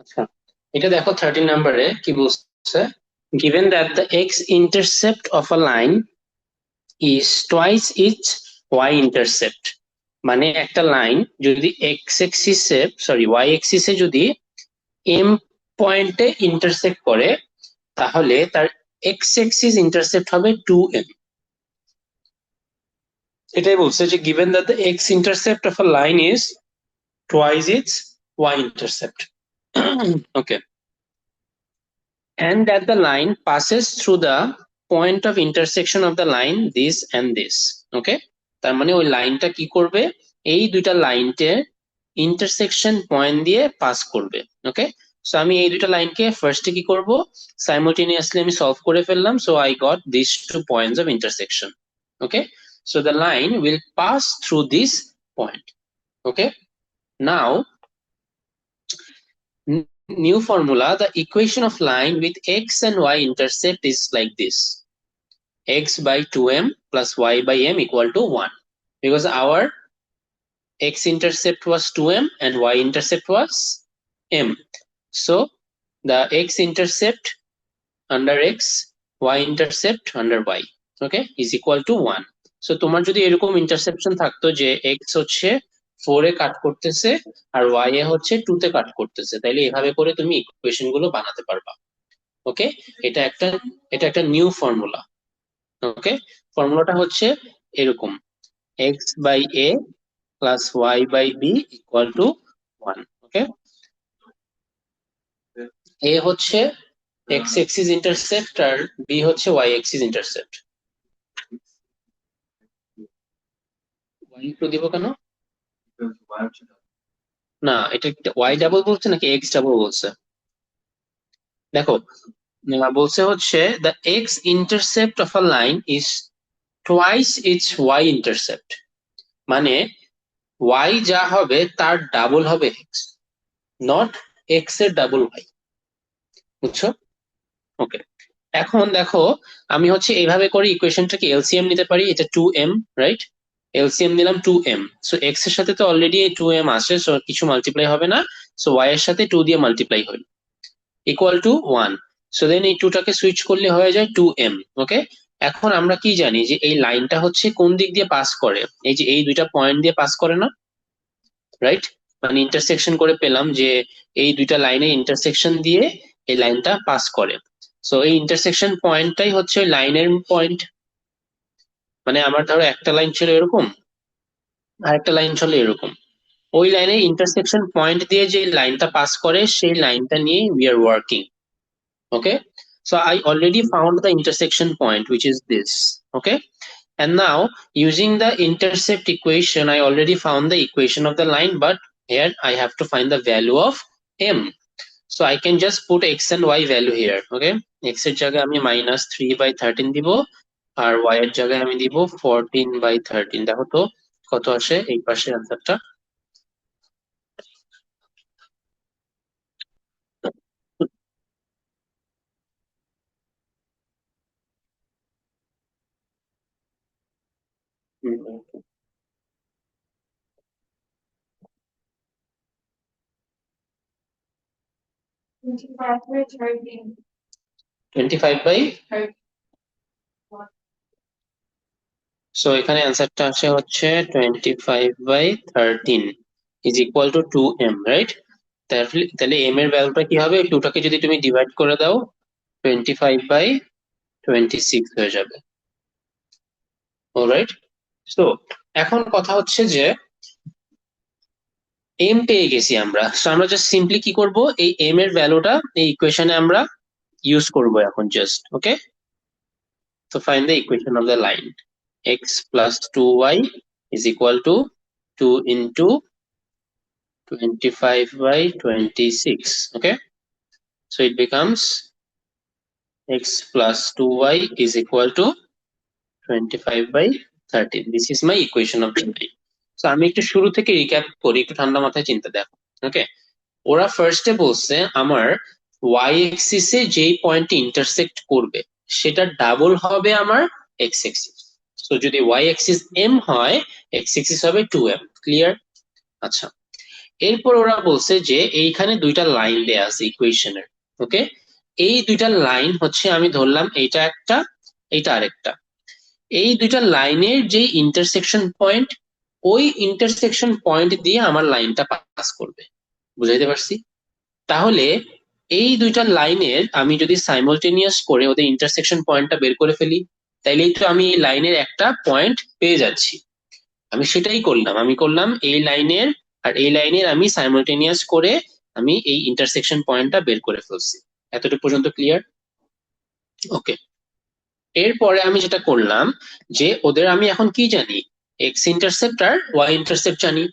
আচ্ছা, এটা দেখো 13 নম্বরে কি বলছে, given that the x intercept of a line is twice its y intercept, মানে একটা লাইন যদি এক্স এক্সিসে সরি ওয়াই এক্সিসে যদি এম পয়েন্টে ইন্টারসেক্ট করে তাহলে তার এক্স এক্সিস ইন্টারসেপ্ট হবে 2m। এটাই বলছে যে given that the x intercept of a line is twice its y intercept okay, and that the line passes through the point of intersection of the line this and this. ওকে, তার মানে ওই লাইনটা কি করবে, এই দুইটা লাইনকে ইন্টারসেকশন পয়েন্ট দিয়ে পাস করবে। ওকে, সো আমি এই দুইটা লাইনকে ফার্স্টে কি করব, সাইমultaneously আমি সলভ করে ফেললাম, so I got this two points of intersection. Okay, so the line will pass through this point. Okay, now new formula, the equation of line with x and y intercept is like this: x by 2m plus y by m equal to 1, because our x intercept was 2m and y intercept was m. So the x intercept under x, y intercept under y, okay, is equal to 1. So তোমার যদি এরকম intussusception থাকতো যে x হচ্ছে 4 এ কাট করতেছে আর y এ হচ্ছে 2 তে কাট করতেছে, তাইলে এভাবে করে তুমি ইকুয়েশন গুলো বানাতে পারবা। ওকে, এটা একটা এটা একটা নিউ ফর্মুলা। ওকে, ফর্মুলাটা হচ্ছে এরকম: x by a plus y by b equal to 1। Okay, a হচ্ছে x এক্সিস ইন্টারসেপ্ট আর b হচ্ছে y এক্সিস ইন্টারসেপ্ট। y একটু দিব কেন? না, এটা y ডাবল বলছে নাকি x ডাবল বলছে? দেখো, বলছে হচ্ছে the x intercept of a line is twice its y intercept, মানে y যা হবে তার ডাবল হবে x, নট x এর ডাবল y। বুঝছো? ওকে, এখন দেখো, আমি হচ্ছে এইভাবে করে ইকুয়েশনটাকে এলসিএম নিতে পারি, এটা 2m, রাইট? এলসিএম নিলাম 2m, সো x এর সাথে তো অলরেডি 2m আসে, সো কিছু মাল্টিপ্লাই হবে না, সো y এর সাথে 2 দিয়ে মাল্টিপ্লাই হলো ইকুয়াল টু 1। সো দেন এই 2 টাকে সুইচ করলে হয়ে যায় 2m। ওকে, এখন আমরা কি জানি যে এই লাইনটা হচ্ছে কোন দিক দিয়ে পাস করে, এই যে এই দুইটা পয়েন্ট দিয়ে পাস করে না, রাইট? মানে ইন্টারসেকশন করে পেলাম যে এই দুইটা লাইনে ইন্টারসেকশন দিয়ে এই লাইনটা পাস করে। সো এই ইন্টারসেকশন পয়েন্টটাই হচ্ছে ওই লাইনের পয়েন্ট। মানে আমার ধরো একটা লাইন ছিল এরকম আর একটা লাইন ছিল এরকম, ওই লাইনের ইন্টারসেকশন পয়েন্ট দিয়ে যে লাইনটা পাস করে সেই লাইনটা নিয়ে we are working. Okay, so I already found the intersection point, which is this. Okay, and now using the intercept equation I already found the equation of the line, but here I have to find the value of m. So I can just put x and y value here. Okay, x এর জায়গায় আমি -3/13 দিব আর y এর জায়গায় আমি দিব 14/13। দেখো তো কত আসে এই পাশে আনসারটা। হুম, 25/, সো এখানে অ্যান্সারটা আসে হচ্ছে 25/13 is equal two 2m, right? তাহলে তাহলে m এর ভ্যালুটা কি হবে, 2টাকে যদি তুমি ডিভাইড করে দাও 25/26 হয়ে যাবে। অলরাইট, সো এখন কথা হচ্ছে যে m পেয়ে গেছি আমরা, সো আমরা জাস্ট সিম্পলি কি করব, এই m এর ভ্যালুটা এই ইকুয়েশনে আমরা ইউজ করব এখন জাস্ট। ওকে, তো find the equation of the line x plus 2y is equal to 2 into 25/26. Okay, so it becomes x plus 2y is equal to 25/13. This is my equation of the line. So আমি একটু শুরু থেকে recap করি, একটু ঠান্ডা মাথায় চিন্তা দেখো। ওকে, ওরা ফার্স্টে বলছে আমার y এক্সিসে যেই পয়েন্টে ইন্টারসেক্ট করবে সেটা ডাবল হবে আমার x এক্সিস। তো যদি y এক্সিস m হয়, x এক্সিস হবে 2m। ক্লিয়ার? আচ্ছা, এরপর ওরা বলছে যে এইখানে দুইটা লাইন দেয়া আছে ইকুয়েশনের। ওকে, এই দুইটা লাইন হচ্ছে আমি ধরলাম এইটা একটা, এইটা আরেকটা। এই দুইটা লাইনের যে ইন্টারসেকশন পয়েন্ট, ওই ইন্টারসেকশন পয়েন্ট দিয়ে আমার লাইনটা পাস করবে। বুঝাইতে পারছি? তাহলে এই দুইটা লাইনের আমি যদি সাইমultaneous করে ওদের ইন্টারসেকশন পয়েন্টটা বের করে ফেলি, তাইলেই তো আমি এই লাইনের একটা পয়েন্ট পেয়ে যাচ্ছি। আমি সেটাই করলাম, আমি করলাম এই লাইনের আর এই লাইনের আমি সাইমultaneous করে আমি এই ইন্টারসেকশন পয়েন্টটা বের করে ফেলছি। এতটুকু পর্যন্ত ক্লিয়ার? ওকে, এরপরে আমি যেটা করলাম যে ওদের আমি এখন কি জানি, এক্স ইন্টারসেপ্ট আর ওয়াই ইন্টারসেপ্ট জানি,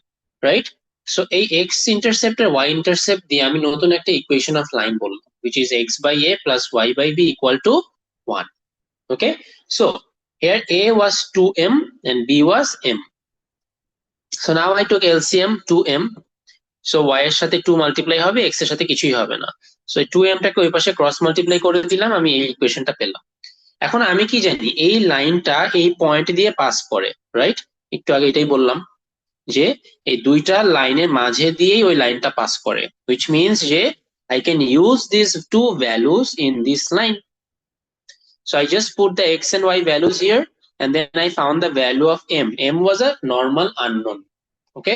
রাইট? সো এই এক্স ইন্টারসেপ্ট আর ওয়াই ইন্টারসেপ্ট দিয়ে আমি নতুন একটা ইকুয়েশন অফ লাইন বললাম, which is x by a plus y by b equal to 1. Okay, so here a was 2m and b was m. So now I took LCM 2m. So y এর সাথে 2 multiply হবে, x এর সাথে কিছুই হবে না। So এই 2m টাকে ওই পাশে ক্রস মাল্টিপ্লাই করে দিলাম, আমি এই ইকুয়েশনটা পেলাম। এখন আমি কি জানি এই লাইনটা এই পয়েন্ট দিয়ে পাস করে, রাইট? একটু আগে এটাই বললাম যে এই দুইটা লাইনের মাঝে দিয়েই ওই লাইনটা পাস করে, which means যে I can use these two values in this line. So I just put the x and y values here and then I found the value of m. M was a normal unknown. Okay,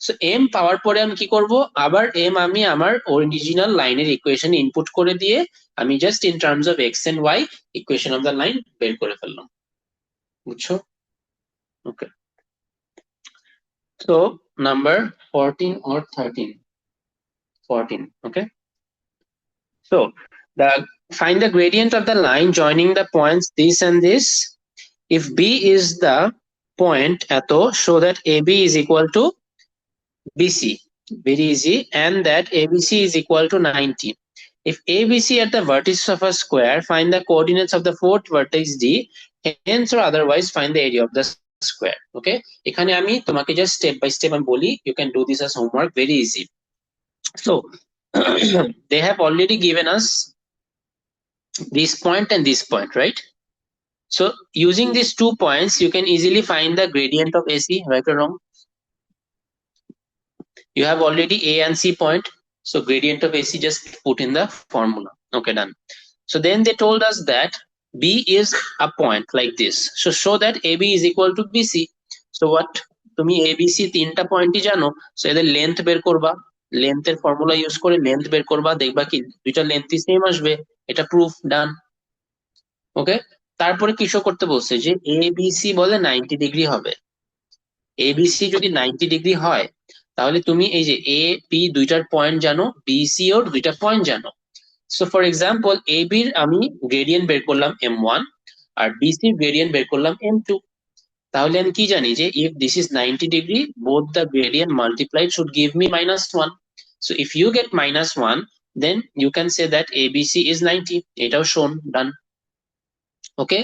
so m পাওয়ার পরে আমি কি করব, আবার m আমি আমার original লাইনের equation input করে দিয়ে আমি just in terms of x and y equation of the line বের করে ফেললাম। বুঝছো? Okay, so number 14 or 13? 14. Okay, so the find the gradient of the line joining the points this and this. If b is the point eto, show that ab is equal to bc. Very easy. And that abc is equal to 90. If abc at the vertices of a square, find the coordinates of the fourth vertex d, hence or otherwise find the area of the square. Okay, এখানে আমি তোমাকে just step by step আমি বলি, you can do this as homework, very easy. So they have already given us this point and this point, right? So using these 2 points you can easily find the gradient of AC, right or wrong? You have already A and C point, so gradient of AC just put in the formula. Okay, done. So then they told us that B is a point like this, so show that AB is equal to BC. So what, তুমি ABC তিনটা পয়েন্টই জানো, so এদের length বের করবা, লেন্থের formula use করে length বের করবা, দেখবা কি দুইটা লেন্থই সেম আসবে, এটা প্রুফ, ডান। ওকে, তারপরে কি শো করতে বলছে যে ABC বলে 90 ডিগ্রি হবে। ABC যদি 90 ডিগ্রি হয় তাহলে তুমি এই যে এ বি দুইটার পয়েন্ট জানো, বিসি ওর দুইটা পয়েন্ট জানো। সো ফর এক্সাম্পল এ বির আমি গ্রেডিয়েন্ট বের করলাম m1 আর বিসির গ্রেডিয়েন্ট বের করলাম m2। তাহলে আমি কি জানি যে if this is 90 degree, both the gradient multiplied should give me -1. So if you get -1, then you can say that ABC is 90. এটাও shown, done. Okay,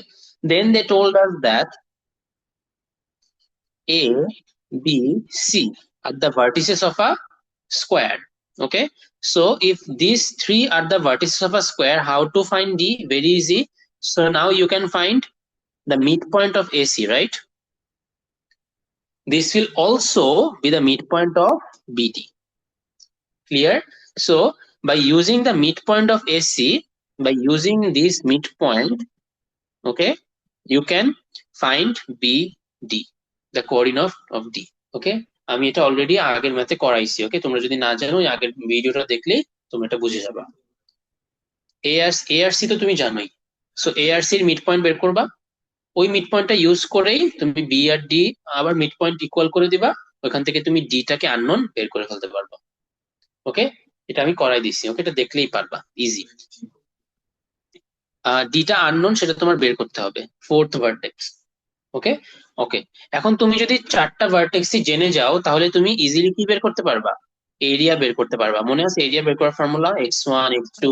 then they told us that A, B, C are the vertices of a square. Okay, so if these three are the vertices of a square, how to find D? Very easy. So now you can find the midpoint of AC, right? This will also be the midpoint of BD. Clear? So by using the midpoint of AC, by using this midpoint, okay, you can find BD, the coordinate of D. Okay, আমি এটা already আগের ম্যাথে করাইছি। ওকে, তোমরা যদি না জানো ওই আগের ভিডিওটা দেখলেই তোমরা এটা বুঝে যাবা। এআরসি তো তুমি জানোই, সো এআরসি এর মিড পয়েন্ট বের করবা, ওই মিড পয়েন্টটা ইউজ করেই তুমি বি আর ডি আবার মিড পয়েন্ট ইকুয়াল করে দিবা, ওইখান থেকে তুমি ডিটাকে আননোন বের করে ফেলতে পারবা। ওকে, এটা আমি করাই দিছি। ওকে, এটা দেখলেই পারবা, ইজি। ডিটা আননোন সেটা তোমার বের করতে হবে, ফোর্থ ভার্টেক্স। ওকে, ওকে, এখন তুমি যদি চারটা ভার্টেক্সই জেনে যাও তাহলে তুমি ইজিলি কি বের করতে পারবা, এরিয়া বের করতে পারবা। মনে আছে এরিয়া বের করার formula x1 x2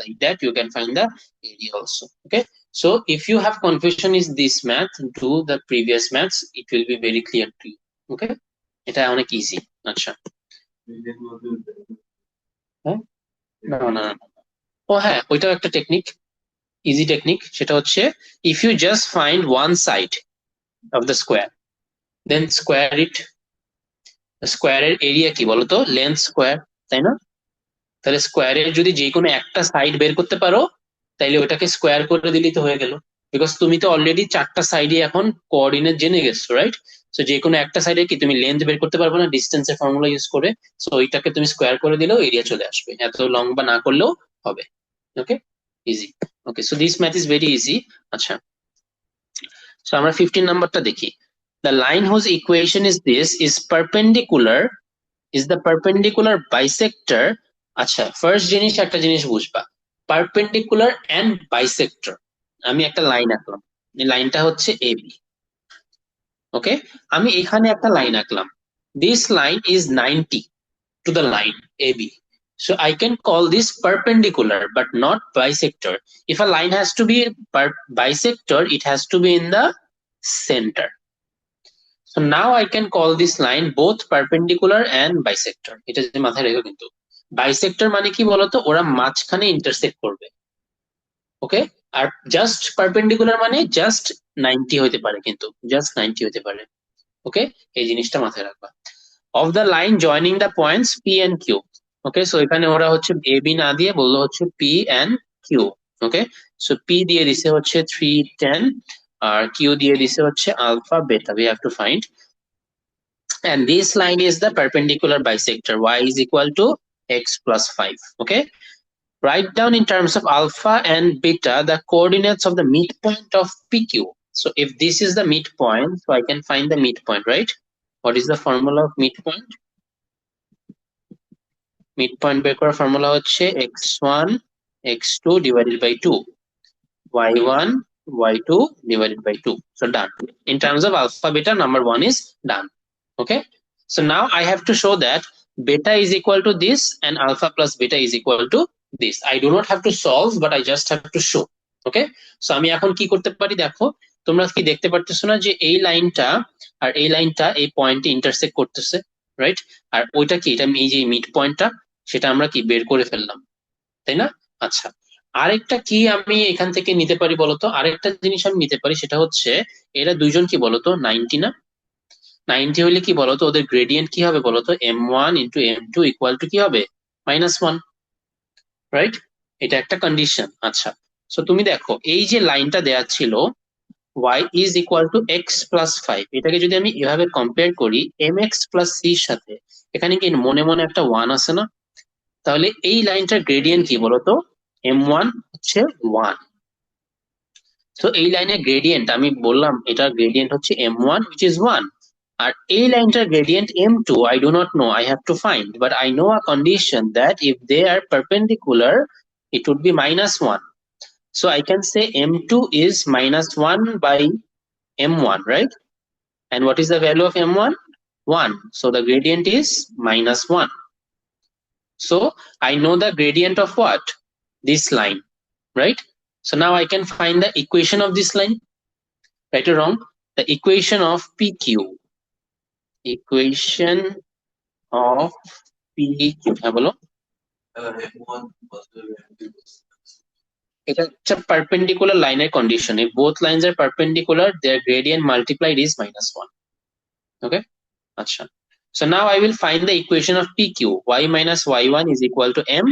like that, you can find the area also. Okay, so if you have confusion is this math, do the previous maths, it will be very clear to you. Okay, এটা অনেক easy. আচ্ছা, হ্যাঁ, না না না, ও হ্যাঁ, ওইটাও একটা টেকনিক, ইজি টেকনিক, সেটা হচ্ছে if you just find one side of the square, then square it. স্কোয়ারের এরিয়া কি বলতো? লেন্থ স্কোয়ার, তাই না? তাহলে স্কোয়ারের যদি যে কোনো একটা সাইড বের করতে পারো, তাইলে ওটাকে স্কোয়ার করে দিলেই তো হয়ে গেল। বিকজ তুমি তো অলরেডি চারটা সাইডে এখন কোঅর্ডিনেট জেনে গেছো, রাইট? সো যে কোনো একটা সাইডে কি তুমি লেন্থ বের করতে পারবে না ডিস্টেন্সের ফর্মুলা ইউজ করে? সো ওইটাকে তুমি স্কোয়ার করে দিলেও এরিয়া চলে আসবে, এত লম্বা না করলেও হবে। Okay, easy. Okay, so this math is very easy. আচ্ছা, সো আমরা 15 নাম্বারটা দেখি। The line whose equation is this is the perpendicular bisector. আচ্ছা, ফার্স্ট জিনিস একটা জিনিস বুঝবা, পারপেন্ডিকুলার এন্ড বাইসেক্টর। আমি একটা লাইন আঁকলাম, এই লাইনটা হচ্ছে এবি। ওকে, আমি এখানে একটা লাইন আঁকলাম, this line is 90 to the line AB. So I can call this perpendicular but not bisector. If a line has to be bisector, it has to be in the center. So now I can call this line both perpendicular and bisector. এটা যদি মাথায় রেখো কিন্তু, bisector মানে কি বলতো? ওরা মাঝখানে ইন্টারসেক্ট করবে। ওকে, আর জাস্ট পারপেন্ডিকুলার মানে জাস্ট 90 হতে পারে, কিন্তু জাস্ট 90 হতে পারে। ওকে, এই জিনিসটা মাথায় রাখবা। Of the line joining the points P and Q. Okay, so এখানে ওরা হচ্ছে এ বি না দিয়ে বললো হচ্ছে P and Q. Okay, so P দিয়ে দিছে হচ্ছে 310 আর কিউ দিয়ে দিছে হচ্ছে alpha beta. We have to find, and this line is the perpendicular bisector y is equal to x plus 5. Okay, write down in terms of alpha and beta the coordinates of the midpoint of pq. So if this is the midpoint, so I can find the midpoint, right? What is the formula of midpoint? Midpoint বের করার formula হচ্ছে x1 x2 divided by 2, y1 y2 divided by 2. So done. In terms of alpha beta, number 1 is done. Okay, so now I have to show that beta is equal to this and alpha plus beta is equal to this. I do not have to solve, but I just have to show. Okay, so আমি এখন কি করতে পারি দেখো, তোমরা কি দেখতে পারতেছো না যে এই লাইনটা আর এই লাইনটা এই পয়েন্টে ইন্টারসেক্ট করতেছে, রাইট? আর ওইটা কি, এটা এই যে মিড পয়েন্টটা, সেটা আমরা কি বের করে ফেললাম, তাই না? আচ্ছা, আরেকটা কি আমি এখান থেকে নিতে পারি বলতো? আরেকটা জিনিস আমি নিতে পারি, সেটা হচ্ছে এরা দুইজন কি বলতো 90 না? 90 হলে কি বলতো ওদের গ্রেডিয়েন্ট কি হবে বলতো? m1 into m2 equal to কি হবে? -1, রাইট? এটা একটা কন্ডিশন। আচ্ছা, সো তুমি দেখো এই যে লাইনটা দেয়া ছিল y is equal two x plus 5, এটাকে যদি আমি এভাবে কম্পেয়ার করি mx প্লাস c এর সাথে, এখানে কি মনে মনে একটা 1 আছে না? তাহলে এই লাইনটার গ্রেডিয়েন্ট কি বলতো? m1 হচ্ছে 1। সো এই লাইনের গ্রেডিয়েন্ট আমি বললাম, এটা গ্রেডিয়েন্ট হচ্ছে m1 which is 1, আর এই লাইনটার gradient m2 I do not know, I have to find, but I know a condition that if they are perpendicular it would be -1. So I can say m2 is -1 by m1, right? And what is the value of m1? 1. So the gradient is -1. So I know the gradient of what? This line, right? So now I can find the equation of this line, right or wrong? The equation of PQ. Equation of PQ. হ্যাঁ বলো। এটা হচ্ছে perpendicular লাইনের condition. If both lines are perpendicular, their gradient multiplied is -1. Okay? আচ্ছা। So now I will find the equation of PQ. Y minus y1 is equal to m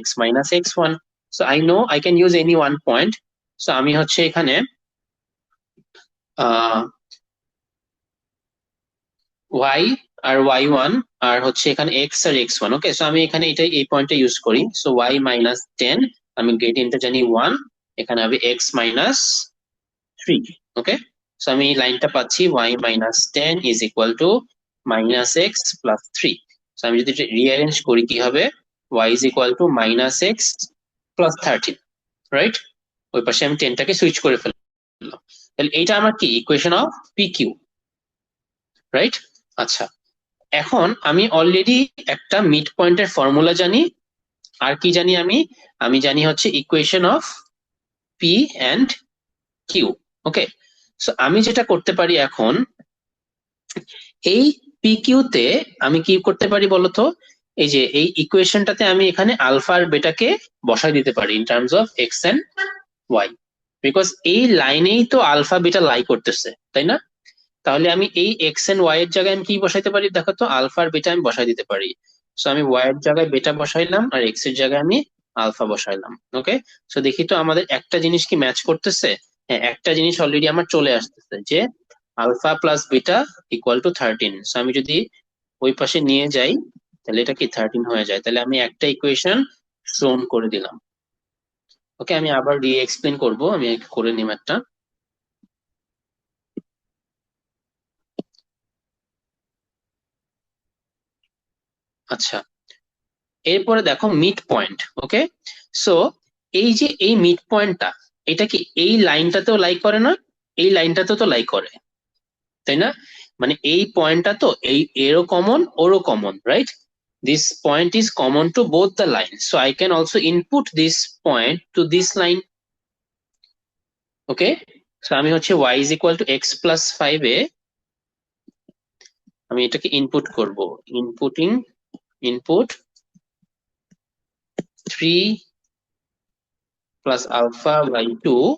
x minus x1. So I know I can use any one point. So আমি হচ্ছে এখানে y আর y1 আর হচ্ছে এখানে x আর x1। ওকে, so আমি এখানে এটা এই পয়েন্টটা ইউজ করি। সো y minus 10, আমি গ্রেডিয়েন্টটা জানি 1, এখানে হবে x minus 3। ওকে, সো আমি এই লাইনটা পাচ্ছি y minus 10 is equal to -x plus 3। So আমি যদি রিঅ্যারেঞ্জ করি কি হবে? y is equal to -x plus 13, right? ওই পাশে আমি 10টাকে সুইচ করে ফেললাম। তাহলে এইটা আমার কি ইকুয়েশন অফ PQ, রাইট? আচ্ছা, এখন আমি অলরেডি একটা মিড পয়েন্টের ফর্মুলা জানি, আর কি জানি আমি? আমি জানি হচ্ছে equation of P and Q. Okay, so আমি যেটা করতে পারি এখন, এই পি কিউতে আমি কি করতে পারি বলতো? এই যে এই ইকুয়েশনটাতে আমি এখানে আলফা আর বেটাকে বসাই দিতে পারি in terms of X and Y, because এই লাইনেই তো আলফা বেটা লাই করতেছে, তাই না? তাহলে আমি এই এক্স এন্ড ওয়াই এর জায়গায় আমি কি বসাইতে পারি দেখো তো, আলফা আর বেটা আমি বসাই দিতে পারি। সো আমি ওয়াই এর জায়গায় বেটা বসাইলাম আর এক্স এর জায়গায় আমি আলফা বসাইলাম। ওকে, সো দেখি তো আমাদের একটা জিনিস কি ম্যাচ করতেছে। হ্যাঁ, একটা জিনিস অলরেডি আমার চলে আসতেছে যে alpha plus beta equal to 13। So আমি যদি ওই পাশে নিয়ে যাই তাহলে এটা কি 13 হয়ে যায়, তাহলে আমি একটা ইকুয়েশন শোন করে দিলাম। ওকে, আমি আবার রি এক্সপ্লেন করবো, আমি করে নিম একটা। আচ্ছা, এরপরে দেখো মিড পয়েন্ট। ওকে, সো এই যে এই মিড পয়েন্টটা, এটা কি এই লাইনটাতেও লাই করে না, এই লাইনটাতেও তো লাই করে, তাই না? মানে এই পয়েন্টটা তো এই এরও কমন ওরও common, right? This point is common to both the line, so I can also input this point to this line. Okay, so আমি হচ্ছে y is equal two x plus 5 এ আমি এটাকে ইনপুট করব। Inputting input 3 plus alpha by 2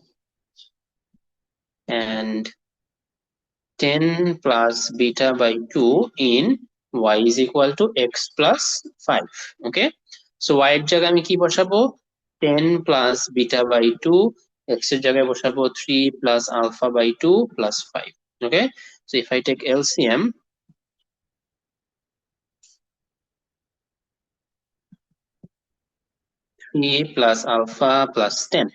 and 10 plus beta by 2 in y is equal to x plus 5. Okay, so y এর জায়গায় আমি কি বসাবো, 10 plus beta by 2, x এর জায়গায় বসাবো 3 plus alpha by 2 plus 5. Okay, so if I take LCM, 3 plus alpha plus 10.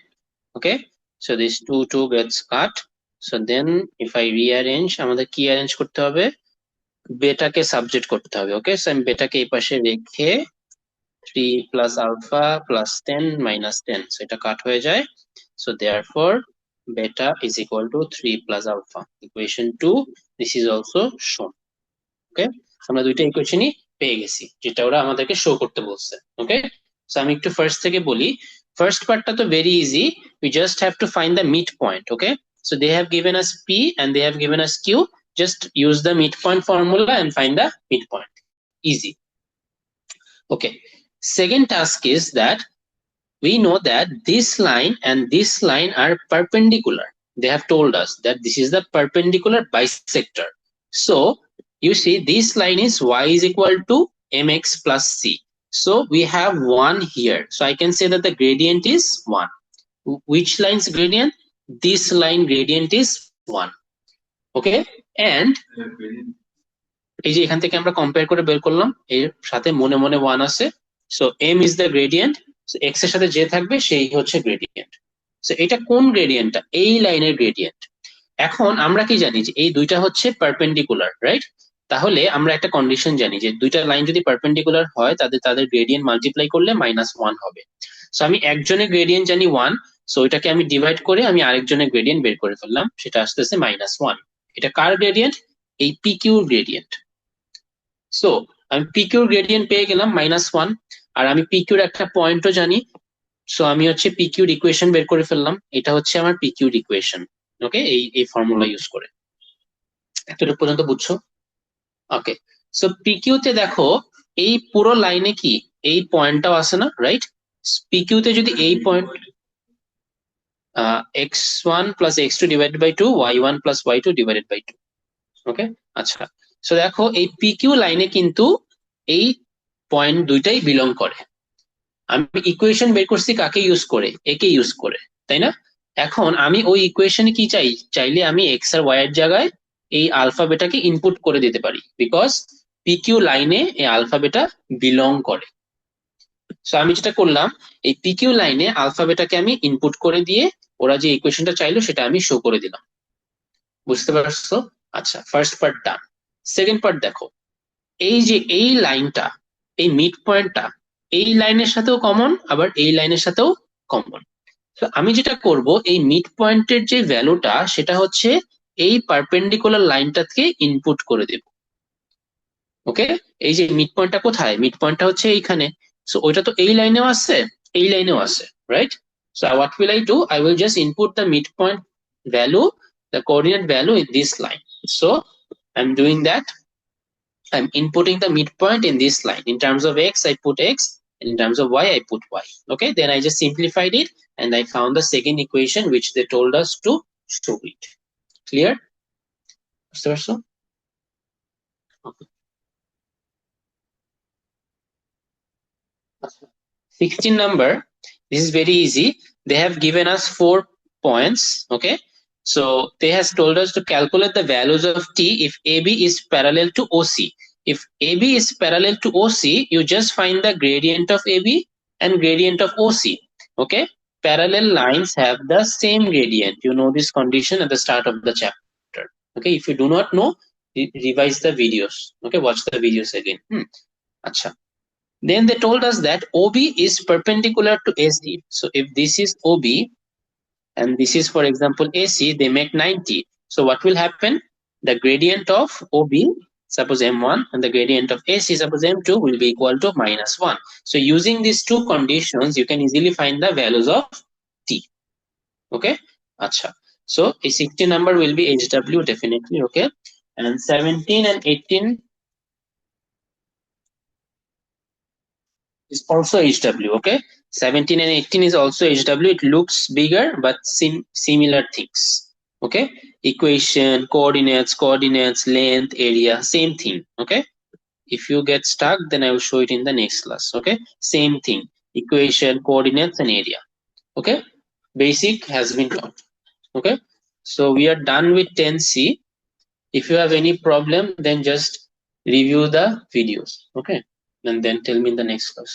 Okay, so this 2 gets cut. So then if I rearrange, আমাদের কি অ্যারেঞ্জ করতে হবে, বেটাকে সাবজেক্ট করতে হবে। ওকে, সো আমি বেটাকে এই পাশে রেখে 3 plus alpha plus 10 minus 10, so এটা কাট হয়ে যায়। So therefore beta is equal to 3 plus alpha, equation 2 this is also shown. Okay, আমরা দুইটা ইকুয়েশনই পেয়ে গেছি যেটা ওরা আমাদেরকে শো করতে বলছে। ওকে, সো আমি একটু ফার্স্ট থেকে বলি। ফার্স্ট পার্টটা তো very easy, we just have to find the mid point. Okay, so they have given us P and they have given us Q, just use the midpoint formula and find the midpoint. Easy. Okay, second task is that we know that this line and this line are perpendicular. They have told us that this is the perpendicular bisector. So you see this line is y is equal to mx plus c, so we have 1 here, so I can say that the gradient is 1. Which line's gradient? This line gradient is 1. Okay, and এই যে এখান থেকে আমরা compare করে বের করলাম, এর সাথে মনে মনে 1 আছে, so m is the gradient, x এর সাথে যে থাকবে সেই হচ্ছে গ্রেডিয়েন্ট। সো এটা কোন গ্রেডিয়েন্টটা, এই লাইনের গ্রেডিয়েন্ট। এখন আমরা কি জানি যে এই দুইটা হচ্ছে পারপেন্ডিকুলার, রাইট? তাহলে আমরা একটা কন্ডিশন জানি যে দুইটা লাইন যদি পারপেন্ডিকুলার হয় তাদের গ্রেডিয়েন্ট মাল্টিপ্লাই করলে -1 হবে। সো আমি একজনের গ্রেডিয়েন্ট জানি 1, সো ওইটাকে আমি ডিভাইড করে আমি আরেকজনের গ্রেডিয়েন্ট বের করে ফেললাম, সেটা আসতেছে -1। এটা কার গ্রেডিয়েন্ট? এই পি কিউর গ্রেডিয়েন্ট। সো আমি পিকিউর গ্রেডিয়েন্ট পেয়ে গেলাম -1, আর আমি পিকিউর একটা পয়েন্টও জানি, সো আমি হচ্ছে পিকিউর ইকুয়েশন বের করে ফেললাম, এটা হচ্ছে আমার পিকিউর ইকুয়েশন। ওকে, এই ফর্মুলা ইউজ করে। এতটুকু পর্যন্ত বুঝছো? ওকে, সো পিকিউতে দেখো এই পুরো লাইনে কি এই পয়েন্টটাও আছে না, রাইট? পিকিউতে যদি এই point x1 plus x2 divided by 2, y1 plus y2 divided by 2. ওকে, আচ্ছা, সো দেখো এই পিকিউ লাইনে কিন্তু এই পয়েন্ট দুইটাই বিলং করে। আমি ইকুয়েশন বের করছি কাকে ইউজ করে, একে ইউজ করে, তাই না? এখন আমি ওই ইকুয়েশনে কি চাইলে আমি এক্স আর ওয়াই এর জায়গায় এই আলফা বেটাকে ইনপুট করে দিতে পারি, বিকজ পিকিউ লাইনে এই আলফা বেটা বিলং করে। সো আমি যেটা করলাম, এই পিকিউ লাইনে আলফা বেটাকে আমি ইনপুট করে দিয়ে ওরা যে ইকুয়েশনটা চাইলো সেটা আমি শো করে দিলাম। বুঝতে পারছো? আচ্ছা, ফার্স্ট পার্ট ডান। সেকেন্ড পার্ট দেখো, এই যে এই লাইনটা, এই মিড পয়েন্টটা এই লাইনের সাথেও কমন, আবার এই লাইনের সাথেও কমন। তো আমি যেটা করব, এই মিড পয়েন্টের যে ভ্যালুটা সেটা হচ্ছে এই পারপেন্ডিকুলার লাইনটাকে ইনপুট করে দেব। ওকে, এই যে মিড পয়েন্টটা কোথায়, মিড পয়েন্টটা হচ্ছে এইখানে, সো ওইটা তো এই লাইনেও আছে এই লাইনেও আছে, right? So what will I do, I will just input the midpoint value, the coordinate value in this line. So I'm doing that, I'm inputting the midpoint in this line. In terms of x, I put x, and in terms of y, I put y. Okay, then I just simplified it and I found the second equation which they told us to show it. Clear? বুঝতে পারছো? Okay. 16 number, this is very easy. They have given us 4 points. Okay, so they has told us to calculate the values of t if AB is parallel to OC. If AB is parallel to OC, you just find the gradient of AB and gradient of OC. Okay, parallel lines have the same gradient. You know this condition at the start of the chapter. Okay, if you do not know, revise the videos. Okay, watch the videos again. Acha. Then they told us that OB is perpendicular to AC. So if this is OB and this is, for example, AC, they make 90. So what will happen? The gradient of OB, suppose M1, and the gradient of AC, suppose M2, will be equal to -1. So using these two conditions, you can easily find the values of T. Okay? Acha. So a 60 number will be HW definitely. Okay? And 17 and 18 is also HW. Okay, 17 and 18 is also HW. It looks bigger but similar things. Okay, equation, coordinates, length, area, same thing. Okay, if you get stuck, then I will show it in the next class. Okay, same thing, equation, coordinates and area. Okay, basic has been taught. Okay, so we are done with 10C. If you have any problem, then just review the videos. Okay, and then tell me in the next class.